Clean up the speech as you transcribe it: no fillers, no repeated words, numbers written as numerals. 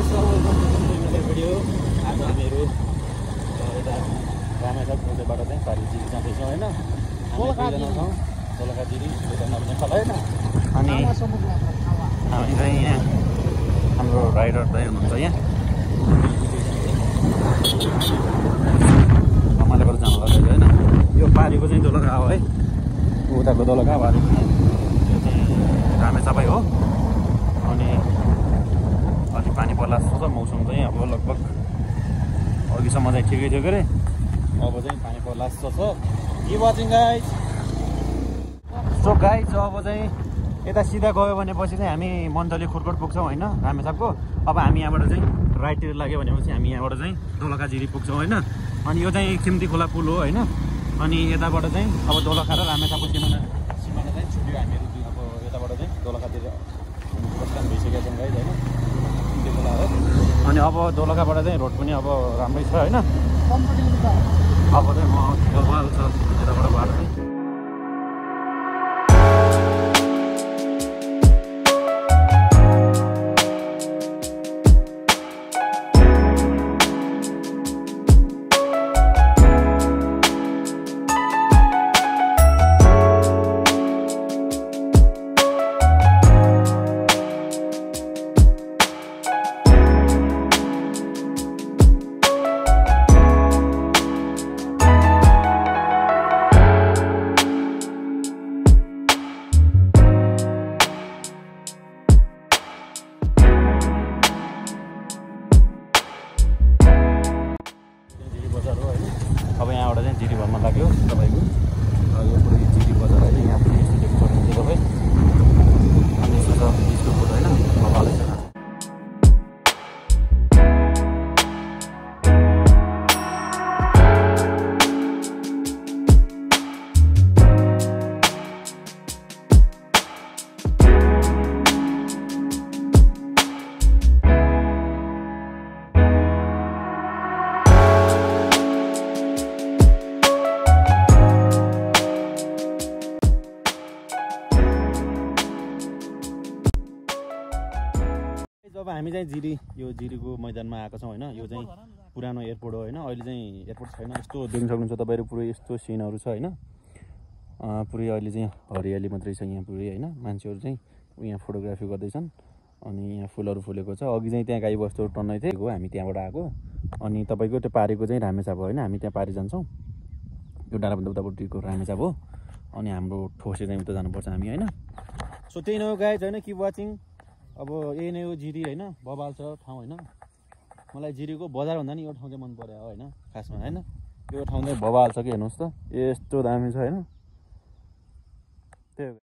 Video आज हामीहरू यता रामेछाप पुलबाट चाहिँ पारिजिरी जाँदैछौँ होइन। दोलखाजिरी होइन। अनि हामी चाहिँ यहाँ हाम्रो राइडर चाहिँ हुनुहुन्छ यहाँ रमाइलोबाट जानु लाग्यो होइन। यो पारिको चाहिँ दोलखा हो है, उताको दोलखा पारि यो चाहिँ रामेछापै हो। अनि अलि पानी पर्ला जस्तो छ, मौसम चाहिँ अब लगभग अघिसम्म चाहिँ ठिकै थियो के अरे, अब चाहिँ पानी पर्ला जस्तो छ। कि वाचिङ गाइज। सो गाइज अब चाहिँ यता सिधा गयो भनेपछि चाहिँ हामी मन्थली खुर्कोट पुग्छौँ होइन रामेछापको। अब हामी यहाँबाट चाहिँ राइटतिर लाग्यो भनेपछि हामी यहाँबाट चाहिँ दोलखाजिरी पुग्छौँ होइन। अनि यो चाहिँ खिम्ती खोला पुल हो होइन। अनि यताबाट चाहिँ अब दोलखा र रामेछापको सिमाना चाहिँ छुट्यो हामीहरू। अब यताबाट चाहिँ दोलखातिर प्रस्थान भइसकेका छौँ गाइज होइन, खिम्ती खोला हो। अनि अब दोलखाबाट चाहिँ रोड पनि अब राम्रै छ होइन। अब चाहिँ म बबाल छ यताबाट बाटो चाहिँ। अब यहाँबाट चाहिँ जिरी भन्न लाग्यो तपाईँको। यो पुरै जिरी बजार होइन, यहाँ पनि यस्तो देख्नु सक्नुहुन्छ तपाईँ। अनि यस्तो छ यस्तो फोटो होइन, भवालै छ। अब हामी चाहिँ यो जिरीको मैदानमा आएको छौँ होइन। यो चाहिँ पुरानो एयरपोर्ट हो होइन। अहिले चाहिँ एयरपोर्ट छैन, यस्तो देख्न सक्नुहुन्छ तपाईँहरू। पुरै यस्तो सिनहरू छ होइन। पुरै अहिले चाहिँ हरियाली मात्रै छ यहाँ पुरै होइन। मान्छेहरू चाहिँ यहाँ फोटोग्राफी गर्दैछन्। अनि यहाँ फुलहरू फुलेको छ। अघि चाहिँ त्यहाँ गाईबस्तुहरू टन्नै थियो, हामी त्यहाँबाट आएको। अनि तपाईँको त्यो पारिको चाहिँ रामेछाप हो होइन। हामी त्यहाँ पारि जान्छौँ, यो डाँडाभन्दा उतापट्टिको रामेछाप हो। अनि हाम्रो ठोसे चाहिँ उता जानुपर्छ हामी होइन। सो त्यही नै हो गाइज होइन। Keep watching. अब यही नै हो जिरी होइन, बबाल छ ठाउँ होइन। मलाई जिरीको बजार भन्दा नि यो ठाउँ चाहिँ मन पर्यो होइन खासमा होइन। यो ठाउँ चाहिँ बबाल छ कि हेर्नुहोस् त, यस्तो दामी छ होइन। त्यही